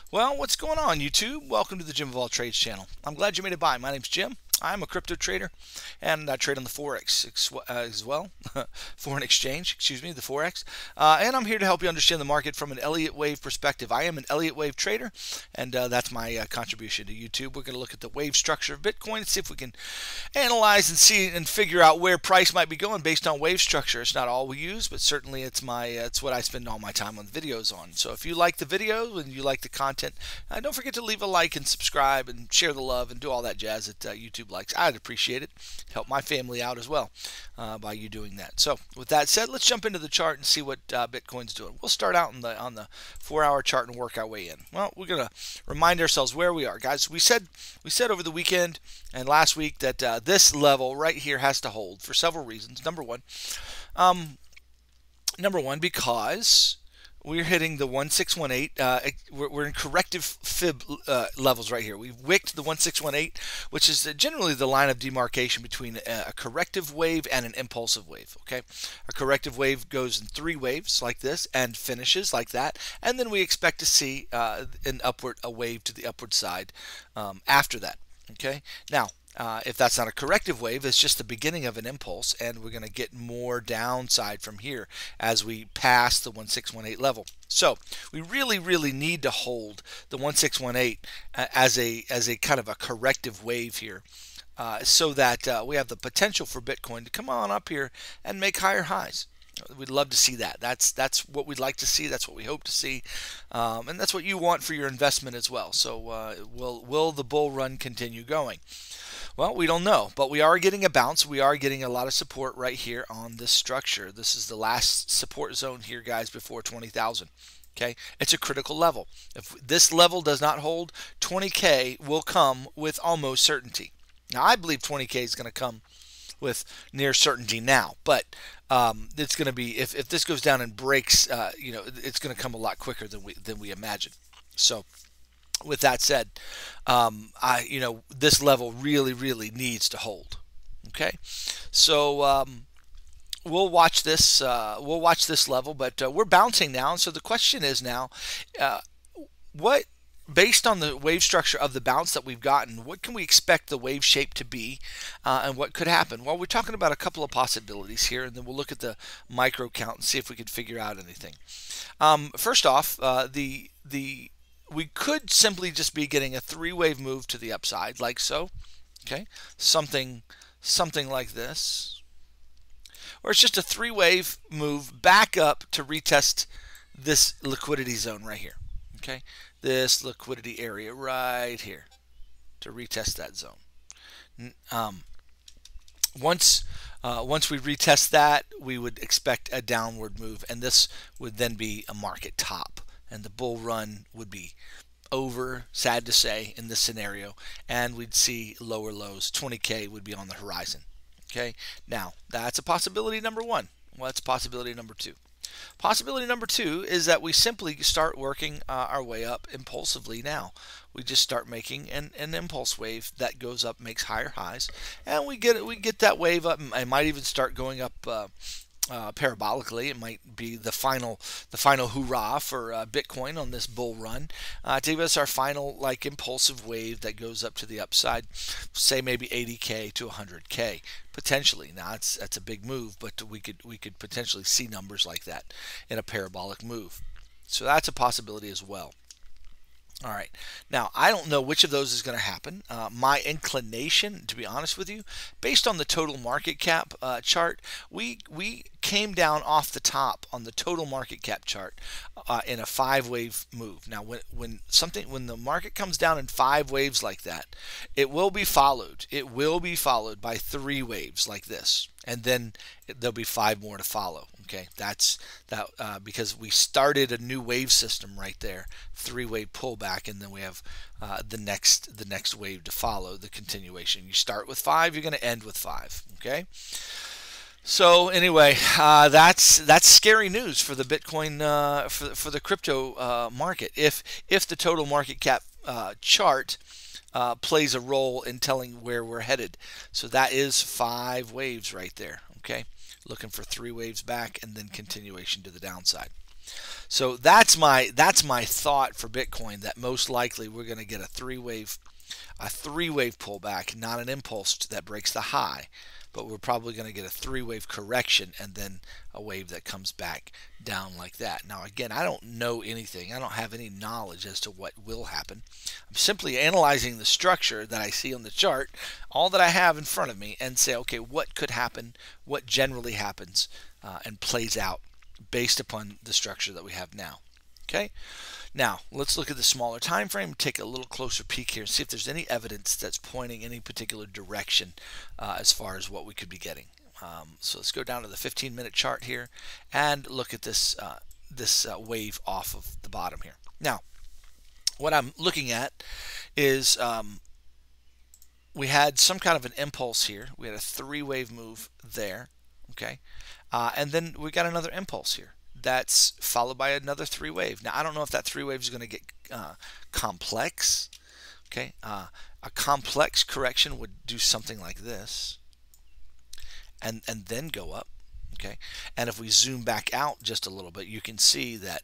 Well, what's going on, YouTube? Welcome to the Jim of All Trades channel. I'm glad you made it by. My name's Jim. I'm a crypto trader, and I trade on the Forex as well. Foreign exchange, excuse me, the Forex. And I'm here to help you understand the market from an Elliott wave perspective. I am an Elliott wave trader, and that's my contribution to YouTube. We're going to look at the wave structure of Bitcoin and see if we can analyze and see and figure out where price might be going based on wave structure. It's not all we use, but certainly it's what I spend all my time on videos on. So if you like the video and you like the content, don't forget to leave a like and subscribe and share the love and do all that jazz that YouTube likes. I'd appreciate it. Help my family out as well by you doing that. So with that said, let's jump into the chart and see what Bitcoin's doing. We'll start out on the 4-hour chart and work our way in. Well, we're gonna remind ourselves where we are, guys. We said over the weekend and last week that this level right here has to hold for several reasons. Number one, because we're hitting the 1618. We're in corrective fib levels right here. We've wicked the 1618, which is generally the line of demarcation between a corrective wave and an impulsive wave. Okay, a corrective wave goes in 3 waves like this and finishes like that, and then we expect to see a wave to the upward side after that. Okay, now. If that's not a corrective wave, it's just the beginning of an impulse, and we're going to get more downside from here as we pass the 1618 level. So we really need to hold the 1618 as a kind of a corrective wave here, so that we have the potential for Bitcoin to come on up here and make higher highs. We'd love to see that. That's what we'd like to see. That's what we hope to see, and that's what you want for your investment as well. So will the bull run continue going? Well, we don't know, but we are getting a bounce. We are getting a lot of support right here on this structure. This is the last support zone here, guys, before 20,000. Okay, it's a critical level. If this level does not hold, 20K will come with almost certainty. Now, I believe 20K is going to come with near certainty now, but it's going to be if this goes down and breaks, it's going to come a lot quicker than we imagine. So. With that said, this level really needs to hold. Okay, so we'll watch this. We'll watch this level, but we're bouncing now. And so the question is now, based on the wave structure of the bounce that we've gotten, what can we expect the wave shape to be, and what could happen? Well, we're talking about a couple of possibilities here, and then we'll look at the micro count and see if we can figure out anything. First off, we could simply just be getting a 3-wave move to the upside, like so. Okay, something like this, or it's just a 3-wave move back up to retest this liquidity zone right here. Okay, this liquidity area right here to retest that zone. Once we retest that, we would expect a downward move, and this would then be a market top. And the bull run would be over, sad to say, in this scenario, and we'd see lower lows. 20K would be on the horizon. Okay, now that's a possibility number one. What's possibility number two? Possibility number two is that we simply start working our way up impulsively now. We just start making an impulse wave that goes up, makes higher highs, and we get that wave up, and might even start going up parabolically. It might be the final hoorah for Bitcoin on this bull run to give us our final impulsive wave that goes up to the upside, say maybe 80K to 100K potentially. Now that's a big move, but we could potentially see numbers like that in a parabolic move. So that's a possibility as well. All right, now I don't know which of those is going to happen. My inclination, to be honest with you, based on the total market cap chart, we came down off the top on the total market cap chart in a 5-wave move. Now, when the market comes down in 5 waves like that, it will be followed. It will be followed by 3 waves like this, and then there'll be 5 more to follow. Okay, that's because we started a new wave system right there, 3-wave pullback, and then we have the next wave to follow, the continuation. You start with 5, you're going to end with 5. Okay, so anyway, that's scary news for the Bitcoin, for the crypto market. If the total market cap chart plays a role in telling where we're headed, so that is 5 waves right there. Okay. Looking for 3 waves back and then continuation to the downside. So that's my thought for Bitcoin, that most likely we're going to get a three-wave pullback, not an impulse that breaks the high, but we're probably going to get a three-wave correction and then a wave that comes back down like that. Now, again, I don't know anything. I don't have any knowledge as to what will happen. I'm simply analyzing the structure that I see on the chart, all that I have in front of me, and say, okay, what could happen, what generally happens and plays out based upon the structure that we have now. Okay. Now, let's look at the smaller time frame, take a little closer peek here, and see if there's any evidence that's pointing any particular direction as far as what we could be getting. So let's go down to the 15-minute chart here and look at this wave off of the bottom here. Now, what I'm looking at is we had some kind of an impulse here. We had a three-wave move there, okay? And then we got another impulse here. That's followed by another three-wave. Now, I don't know if that three-wave is going to get complex. Okay, a complex correction would do something like this, and then go up. Okay, and if we zoom back out just a little bit, you can see that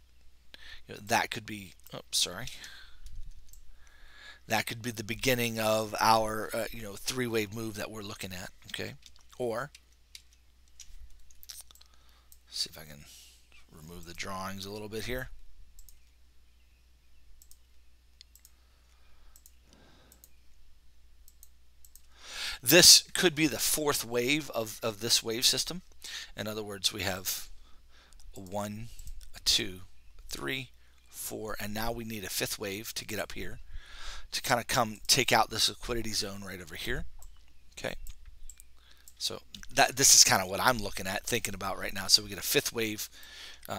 that could be. Oh, sorry. That could be the beginning of our three-wave move that we're looking at. Okay, or see if I can remove the drawings a little bit here. This could be the fourth wave of this wave system. In other words, we have a 1, a 2, 3, 4, and now we need a fifth wave to get up here to kind of come take out this liquidity zone right over here. Okay. So this is kind of what I'm looking at, thinking about right now. So we get a fifth wave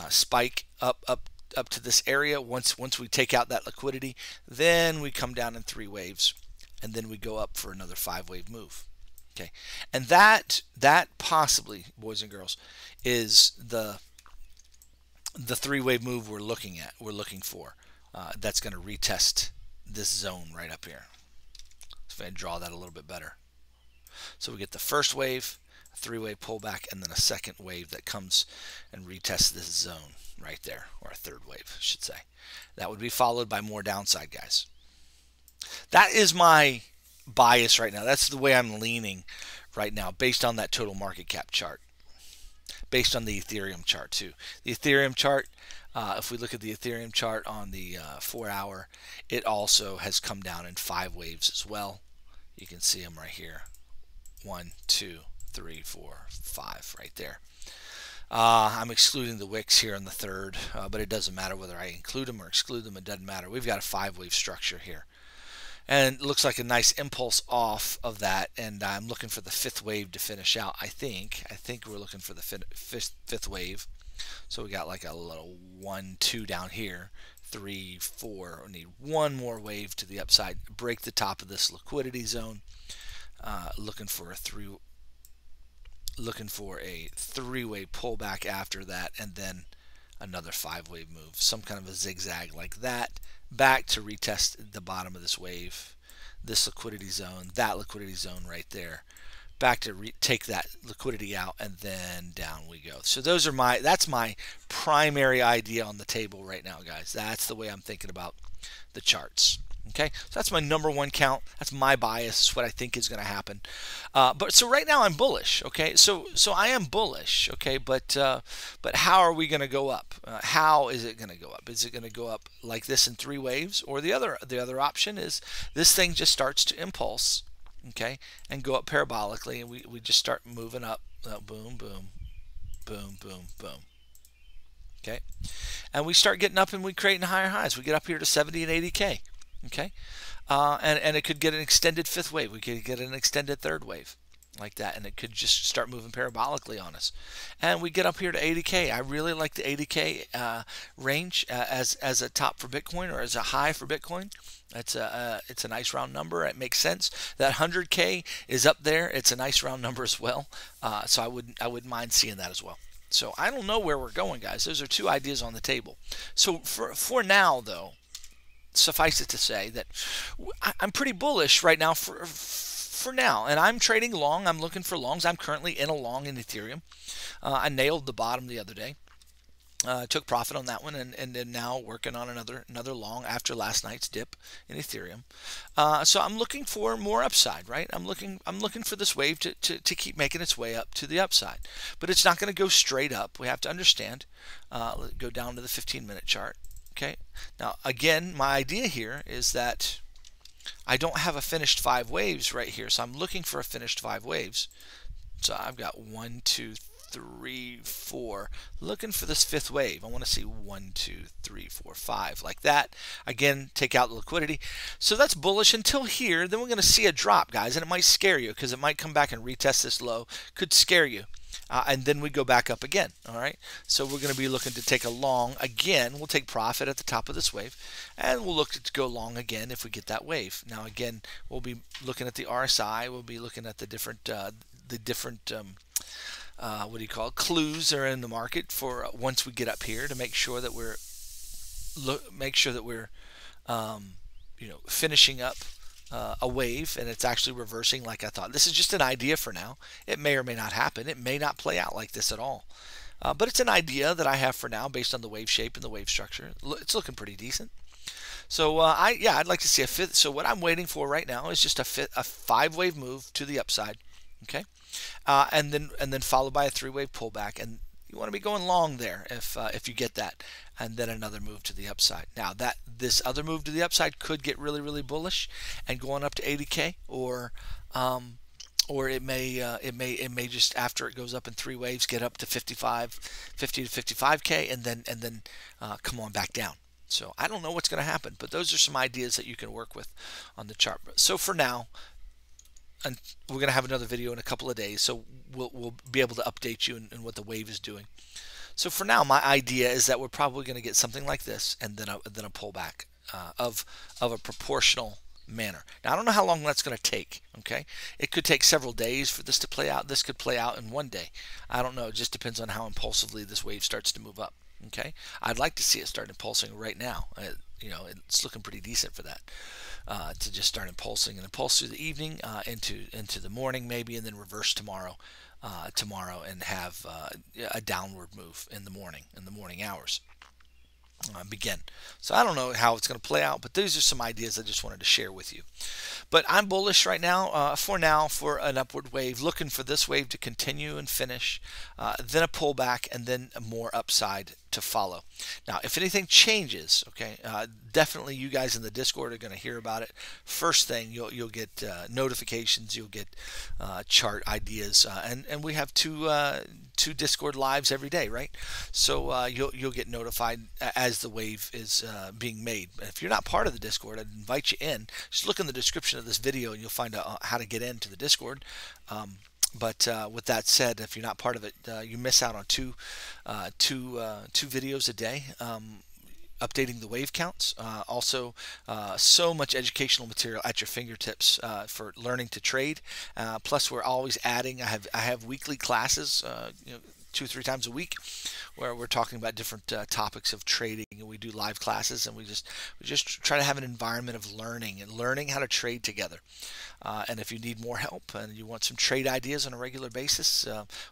spike up to this area. Once we take out that liquidity, then we come down in three waves, and then we go up for another 5-wave move. Okay, and that possibly, boys and girls, is the three-wave move we're looking for. That's going to retest this zone right up here. So if I draw that a little bit better. So we get the first wave, a three-wave pullback, and then a second wave that comes and retests this zone right there, or a third wave, I should say. That would be followed by more downside, guys. That is my bias right now. That's the way I'm leaning right now, based on that total market cap chart, based on the Ethereum chart too. The Ethereum chart, if we look at the Ethereum chart on the 4-hour, it also has come down in 5 waves as well. You can see them right here. 1, 2, 3, 4, 5 right there. I'm excluding the wicks here on the third, but it doesn't matter whether I include them or exclude them. It doesn't matter. We've got a 5-wave structure here. And it looks like a nice impulse off of that, and I'm looking for the fifth wave to finish out. I think we're looking for the fifth wave. So we got like a little 1, 2 down here, 3, 4. We need one more wave to the upside, break the top of this liquidity zone. Looking for a three-wave pullback after that, and then another 5-wave move, some kind of a zigzag like that, back to retest the bottom of this wave, this liquidity zone, that liquidity zone right there, back to take that liquidity out, and then down we go. So that's my primary idea on the table right now, guys. That's the way I'm thinking about the charts. Okay, so that's my number one count. That's my bias. It's what I think is going to happen. But so right now I'm bullish. Okay, so I am bullish. Okay, but how are we going to go up? How is it going to go up? Is it going to go up like this in 3 waves, or the other option is this thing just starts to impulse, okay, and go up parabolically, and we just start moving up. Boom, boom, boom, boom, boom. Okay, and we start getting up and we creating higher highs. We get up here to 70 and 80K. Okay, and it could get an extended 5th wave. We could get an extended 3rd wave like that, and it could just start moving parabolically on us. And we get up here to 80K. I really like the 80K range as a top for Bitcoin, or as a high for Bitcoin. It's a nice round number. It makes sense. That 100K is up there. It's a nice round number as well. So I wouldn't mind seeing that as well. So I don't know where we're going, guys. Those are 2 ideas on the table. So for now, though, suffice it to say that I'm pretty bullish right now for now, and I'm trading long. I'm looking for longs. I'm currently in a long in Ethereum. I nailed the bottom the other day. Took profit on that one, and then now working on another long after last night's dip in Ethereum. So I'm looking for more upside, right? I'm looking for this wave to keep making its way up to the upside, but it's not going to go straight up. We have to understand. Let's go down to the 15-minute chart. Okay. Now again, my idea here is that I don't have a finished 5 waves right here, so I'm looking for a finished 5 waves. So I've got 1, 2, 3, 4. Looking for this 5th wave. I want to see 1, 2, 3, 4, 5 like that. Again, take out the liquidity. So that's bullish until here. Then we're going to see a drop, guys, and it might scare you because it might come back and retest this low. Could scare you. And then we go back up again. All right. So we're going to be looking to take a long again. We'll take profit at the top of this wave, and we'll look to go long again if we get that wave. Now again, we'll be looking at the RSI. We'll be looking at the different what do you call it, clues are in the market for once we get up here to make sure that we're finishing up a wave and it's actually reversing like I thought. This is just an idea for now. It may or may not happen. It may not play out like this at all. But it's an idea that I have for now based on the wave shape and the wave structure. It's looking pretty decent. So I'd like to see a 5th. So what I'm waiting for right now is just a 5 wave move to the upside. Okay. And then followed by a 3-wave pullback, and you want to be going long there if you get that, and then another move to the upside. Now this other move to the upside could get really bullish and going up to 80K, or it may just after it goes up in 3 waves get up to 50 to 55K, and then come on back down. So I don't know what's going to happen, but those are some ideas that you can work with on the chart. So for now, and we're going to have another video in a couple of days, so we'll be able to update you in what the wave is doing. So for now, my idea is that we're probably going to get something like this, and then a pullback of a proportional manner. Now I don't know how long that's going to take. Okay, it could take several days for this to play out. This could play out in one day. I don't know. It just depends on how impulsively this wave starts to move up. Okay, I'd like to see it start impulsing right now. It's looking pretty decent for that. To just start impulsing and impulse through the evening into the morning maybe, and then reverse tomorrow and have a downward move in the morning hours. Begin. So I don't know how it's going to play out, but these are some ideas I just wanted to share with you. But I'm bullish right now, for an upward wave, looking for this wave to continue and finish, then a pullback, and then a more upside to follow. Now, if anything changes, okay, definitely you guys in the Discord are going to hear about it. First thing, you'll get notifications, you'll get chart ideas, and we have two Discord lives every day, right? So you'll get notified as the wave is being made. And if you're not part of the Discord, I'd invite you in. Just look in the description of this video and you'll find out how to get into the Discord. But with that said, if you're not part of it, you miss out on two videos a day, updating the wave counts. Also, so much educational material at your fingertips for learning to trade. Plus, we're always adding. I have weekly classes. 2 or 3 times a week, where we're talking about different topics of trading, and we do live classes, and we just try to have an environment of learning how to trade together. And if you need more help and you want some trade ideas on a regular basis,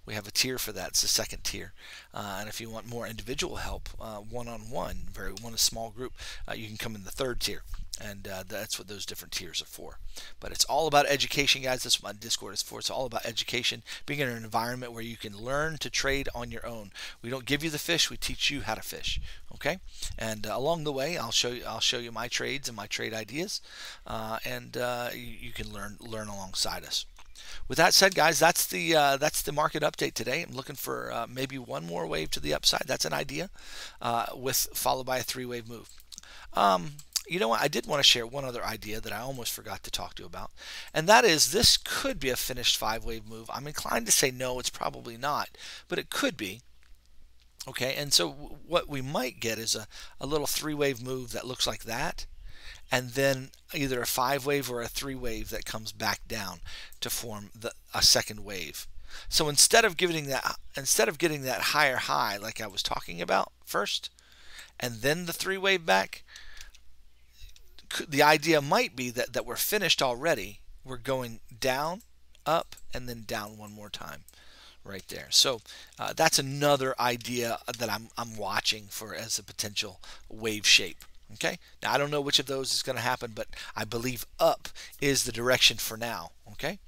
we have a tier for that. It's the 2nd tier. And if you want more individual help, one-on-one, a small group, you can come in the 3rd tier. And that's what those different tiers are for. But it's all about education, guys. That's what my Discord is for. It's all about education, being in an environment where you can learn to trade on your own. We don't give you the fish; we teach you how to fish. Okay. And along the way, I'll show you my trades and my trade ideas, and you can learn alongside us. With that said, guys, that's the market update today. I'm looking for maybe one more wave to the upside. That's an idea, followed by a 3-wave move. You know what? I did want to share one other idea that I almost forgot to talk to you about, and that is this could be a finished 5-wave move. I'm inclined to say no, it's probably not, but it could be. Okay, and so what we might get is a little 3-wave move that looks like that, and then either a 5-wave or a 3-wave that comes back down to form a 2nd wave. So instead of getting that higher high like I was talking about first, and then the 3-wave back, the idea might be that we're finished already. We're going down, up, and then down one more time, right there. So that's another idea that I'm watching for as a potential wave shape. Okay, now I don't know which of those is going to happen, but I believe up is the direction for now. Okay,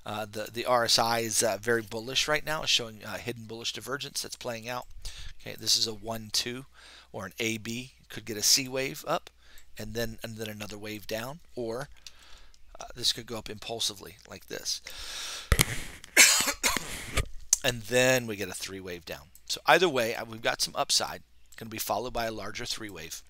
the RSI is very bullish right now. It's showing hidden bullish divergence that's playing out. Okay, this is a 1-2 or an AB. Could get a C wave up, and then another wave down, or this could go up impulsively like this, and then we get a 3-wave down. So either way, we've got some upside. Going to be followed by a larger 3-wave,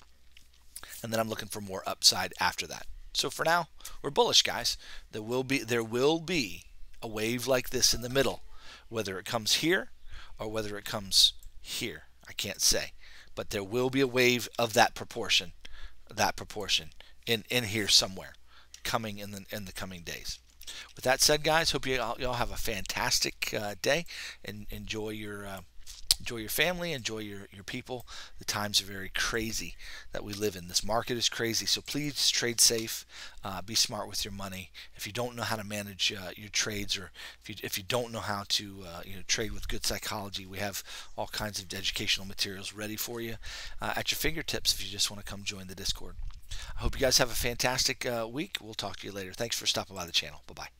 and then I'm looking for more upside after that. So for now, we're bullish, guys. There will be a wave like this in the middle, whether it comes here or whether it comes here. I can't say, but there will be a wave of that proportion in here somewhere, coming in the coming days. With that said, guys, hope you all have a fantastic day, and enjoy your family, enjoy your people. The times are very crazy that we live in. This market is crazy, so please trade safe, be smart with your money. If you don't know how to manage your trades, or if you don't know how to trade with good psychology, we have all kinds of educational materials ready for you at your fingertips if you just want to come join the Discord. I hope you guys have a fantastic week. We'll talk to you later. Thanks for stopping by the channel. Bye-bye.